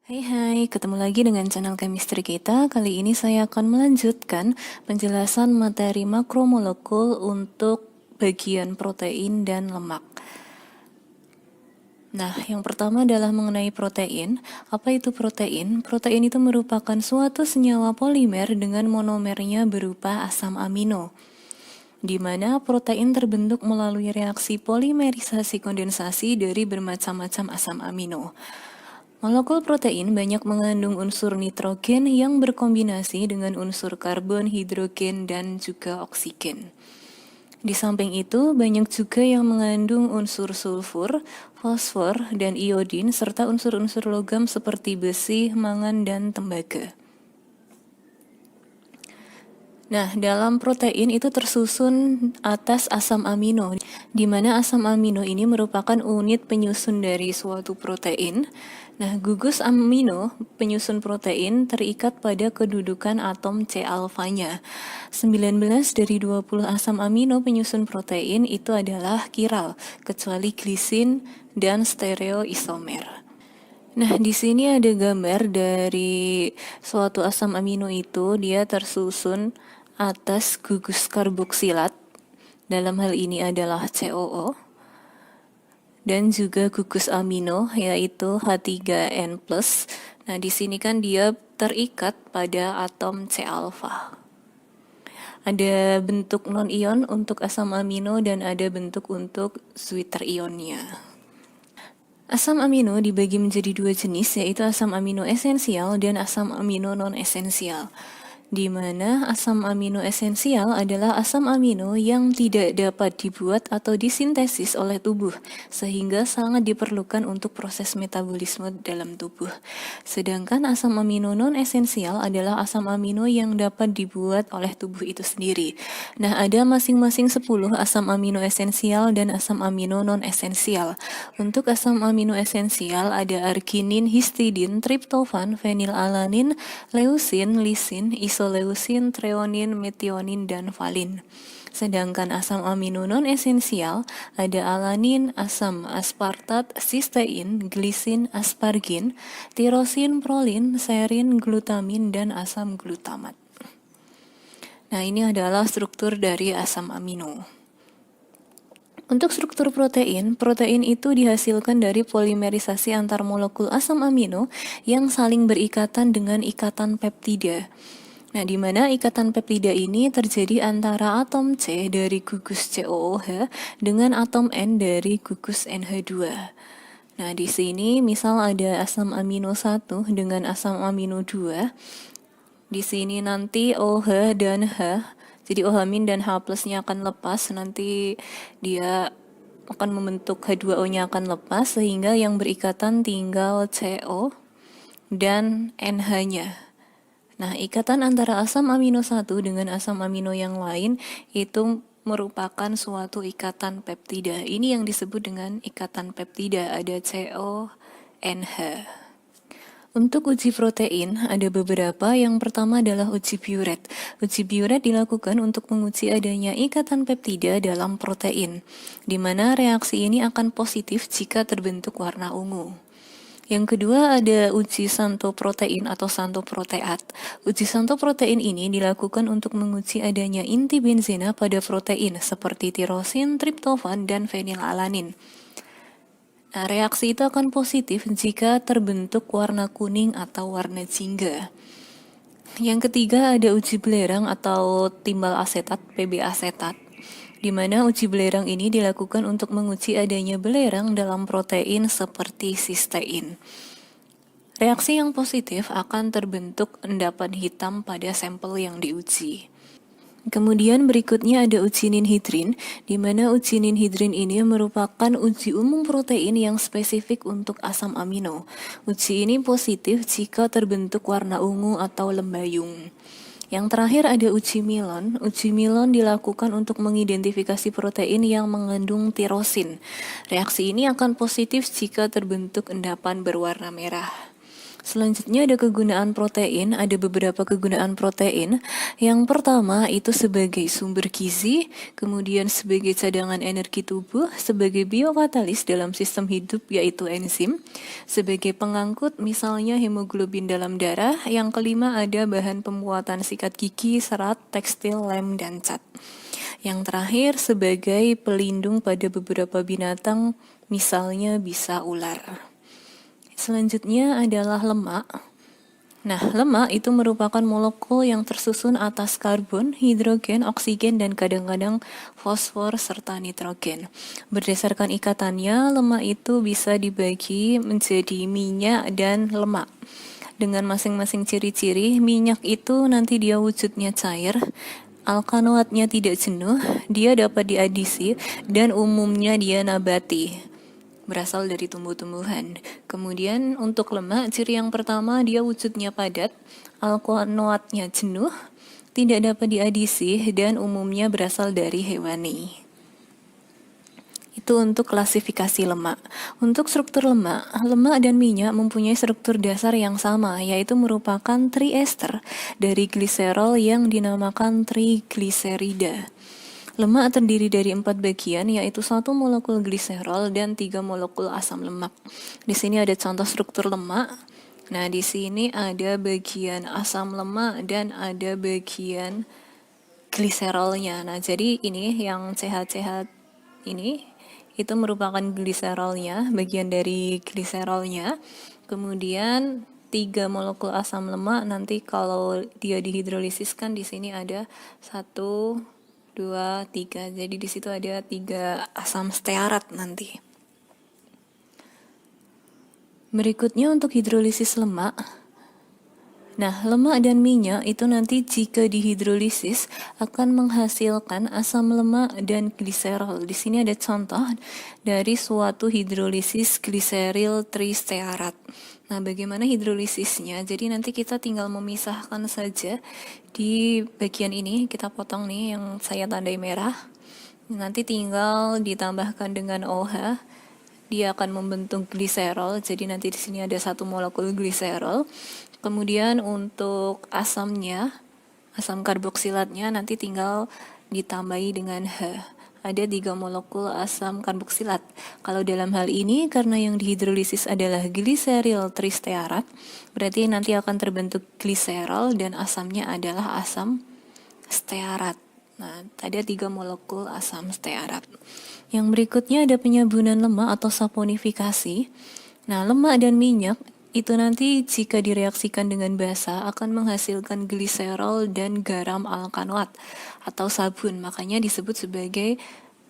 Hai, ketemu lagi dengan channel chemistry kita. Kali ini saya akan melanjutkan penjelasan materi makromolekul untuk bagian protein dan lemak. Nah, yang pertama adalah mengenai protein. Apa itu protein? Protein itu merupakan suatu senyawa polimer dengan monomernya berupa asam amino, di mana protein terbentuk melalui reaksi polimerisasi kondensasi dari bermacam-macam asam amino. Molekul protein banyak mengandung unsur nitrogen yang berkombinasi dengan unsur karbon, hidrogen, dan juga oksigen. Di samping itu, banyak juga yang mengandung unsur sulfur, fosfor, dan iodin, serta unsur-unsur logam seperti besi, mangan, dan tembaga. Nah, dalam protein itu tersusun atas asam amino, di mana asam amino ini merupakan unit penyusun dari suatu protein. Nah, gugus amino penyusun protein terikat pada kedudukan atom C-alfanya. 19 dari 20 asam amino penyusun protein itu adalah kiral, kecuali glisin dan stereoisomer. Nah, di sini ada gambar dari suatu asam amino itu, dia tersusun atas gugus karboksilat. Dalam hal ini adalah COO. Dan juga gugus amino yaitu H3N+. Nah, di sini kan dia terikat pada atom C-alfa. Ada bentuk non-ion untuk asam amino dan ada bentuk untuk zwitter ionnya. Asam amino dibagi menjadi dua jenis, yaitu asam amino esensial dan asam amino non-esensial. Di mana asam amino esensial adalah asam amino yang tidak dapat dibuat atau disintesis oleh tubuh, sehingga sangat diperlukan untuk proses metabolisme dalam tubuh. Sedangkan asam amino non-esensial adalah asam amino yang dapat dibuat oleh tubuh itu sendiri. Nah, ada masing-masing 10 asam amino esensial dan asam amino non-esensial. Untuk asam amino esensial ada arginin, histidin, triptofan, fenilalanin, leusin, lisin, isoleusin, treonin, metionin, dan valin. Sedangkan asam amino non-esensial ada alanin, asam aspartat, sistein, glisin, aspargin, tirosin, prolin, serin, glutamin, dan asam glutamat. Nah, ini adalah struktur dari asam amino. Untuk struktur protein, protein itu dihasilkan dari polimerisasi antar molekul asam amino yang saling berikatan dengan ikatan peptida. Nah, di mana ikatan peptida ini terjadi antara atom C dari gugus COOH dengan atom N dari gugus NH2. Nah, di sini misal ada asam amino 1 dengan asam amino 2. Di sini nanti OH dan H, jadi OH- dan H plusnya akan lepas, nanti dia akan membentuk H2O-nya akan lepas, sehingga yang berikatan tinggal CO dan NH-nya. Nah, ikatan antara asam amino 1 dengan asam amino yang lain itu merupakan suatu ikatan peptida. Ini yang disebut dengan ikatan peptida, ada CO, NH. Untuk uji protein, ada beberapa. Yang pertama adalah uji Biuret. Uji Biuret dilakukan untuk menguji adanya ikatan peptida dalam protein, di mana reaksi ini akan positif jika terbentuk warna ungu. Yang kedua ada uji santoprotein atau santoproteat. Uji santoprotein ini dilakukan untuk menguji adanya inti benzena pada protein seperti tirosin, triptofan, dan fenilalanin. Nah, reaksi itu akan positif jika terbentuk warna kuning atau warna jingga. Yang ketiga ada uji belerang atau timbal asetat, Pb asetat, di mana uji belerang ini dilakukan untuk menguji adanya belerang dalam protein seperti sistein. Reaksi yang positif akan terbentuk endapan hitam pada sampel yang diuji. Kemudian berikutnya ada uji ninhidrin, di mana uji ninhidrin ini merupakan uji umum protein yang spesifik untuk asam amino. Uji ini positif jika terbentuk warna ungu atau lembayung. Yang terakhir ada uji Milon. Uji Milon dilakukan untuk mengidentifikasi protein yang mengandung tirosin. Reaksi ini akan positif jika terbentuk endapan berwarna merah. Selanjutnya ada kegunaan protein, ada beberapa kegunaan protein. Yang pertama itu sebagai sumber gizi, kemudian sebagai cadangan energi tubuh, sebagai biokatalis dalam sistem hidup yaitu enzim, sebagai pengangkut misalnya hemoglobin dalam darah. Yang kelima ada bahan pembuatan sikat gigi, serat, tekstil, lem, dan cat. Yang terakhir sebagai pelindung pada beberapa binatang, misalnya bisa ular. Selanjutnya adalah lemak. Nah, lemak itu merupakan molekul yang tersusun atas karbon, hidrogen, oksigen, dan kadang-kadang fosfor serta nitrogen. Berdasarkan ikatannya, lemak itu bisa dibagi menjadi minyak dan lemak. Dengan masing-masing ciri-ciri, minyak itu nanti dia wujudnya cair, alkanoatnya tidak jenuh, dia dapat diadisi, dan umumnya dia nabati, berasal dari tumbuh-tumbuhan. Kemudian untuk lemak, ciri yang pertama dia wujudnya padat, alkanoatnya jenuh, tidak dapat diadisi, dan umumnya berasal dari hewani. Itu untuk klasifikasi lemak. Untuk struktur lemak, lemak dan minyak mempunyai struktur dasar yang sama, yaitu merupakan triester dari gliserol yang dinamakan trigliserida. Lemak terdiri dari 4 bagian, yaitu 1 molekul gliserol dan 3 molekul asam lemak. Di sini ada contoh struktur lemak. Nah, di sini ada bagian asam lemak dan ada bagian gliserolnya. Nah, jadi ini yang sehat-sehat ini itu merupakan gliserolnya, bagian dari gliserolnya. Kemudian 3 molekul asam lemak nanti kalau dia dihidrolisiskan di sini ada 1, 2, 3. Jadi di situ ada 3 asam stearat nanti. Berikutnya untuk hidrolisis lemak. Nah, lemak dan minyak itu nanti jika dihidrolisis akan menghasilkan asam lemak dan gliserol. Di sini ada contoh dari suatu hidrolisis gliseril tristearat. Nah, bagaimana hidrolisisnya? Jadi nanti kita tinggal memisahkan saja di bagian ini, kita potong nih yang saya tandai merah. Nanti tinggal ditambahkan dengan OH. Dia akan membentuk gliserol. Jadi nanti di sini ada 1 molekul gliserol. Kemudian untuk asamnya, asam karboksilatnya nanti tinggal ditambahi dengan H. Ada 3 molekul asam karboksilat. Kalau dalam hal ini, karena yang dihidrolisis adalah gliseril tristearat, berarti nanti akan terbentuk gliserol dan asamnya adalah asam stearat. Nah, ada 3 molekul asam stearat. Yang berikutnya ada penyabunan lemak atau saponifikasi. Nah, lemak dan minyak itu nanti jika direaksikan dengan basa akan menghasilkan gliserol dan garam alkanoat atau sabun, makanya disebut sebagai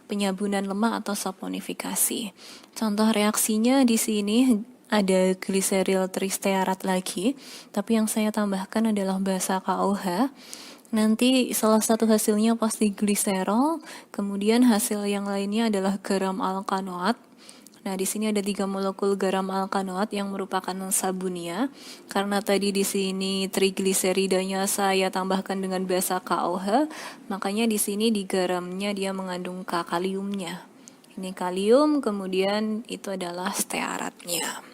penyabunan lemak atau saponifikasi. Contoh reaksinya di sini ada gliseril tristearat lagi, tapi yang saya tambahkan adalah basa KOH. Nanti salah satu hasilnya pasti gliserol, kemudian hasil yang lainnya adalah garam alkanoat. Nah, di sini ada 3 molekul garam alkanoat yang merupakan sabunnya. Karena tadi di sini trigliseridanya saya tambahkan dengan basa KOH, makanya di sini di garamnya dia mengandung kaliumnya. Ini kalium, kemudian itu adalah stearatnya.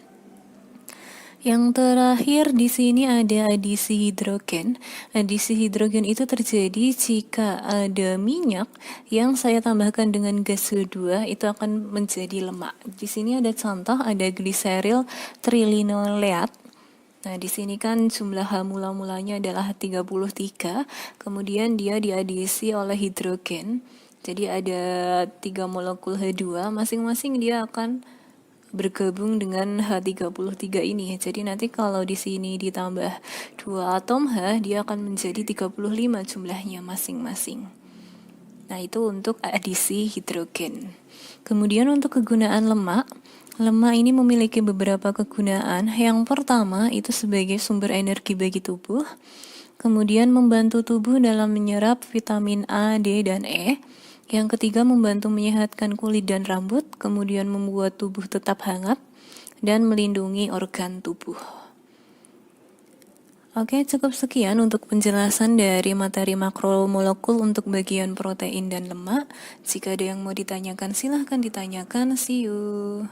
Yang terakhir di sini ada adisi hidrogen. Adisi hidrogen itu terjadi jika ada minyak yang saya tambahkan dengan gas O2 itu akan menjadi lemak. Di sini ada contoh, ada gliseril trilinoleat. Nah, di sini kan jumlah H mula-mulanya adalah 33, kemudian dia diadisi oleh hidrogen. Jadi ada 3 molekul H2, masing-masing dia akan bergabung dengan H33 ini. Jadi nanti kalau di sini ditambah 2 atom H, dia akan menjadi 35 jumlahnya masing-masing. Nah, itu untuk adisi hidrogen. Kemudian untuk kegunaan lemak, lemak ini memiliki beberapa kegunaan. Yang pertama itu sebagai sumber energi bagi tubuh. Kemudian membantu tubuh dalam menyerap vitamin A, D, dan E. Yang ketiga, membantu menyehatkan kulit dan rambut, kemudian membuat tubuh tetap hangat, dan melindungi organ tubuh. Oke, cukup sekian untuk penjelasan dari materi makromolekul untuk bagian protein dan lemak. Jika ada yang mau ditanyakan, silahkan ditanyakan. See you.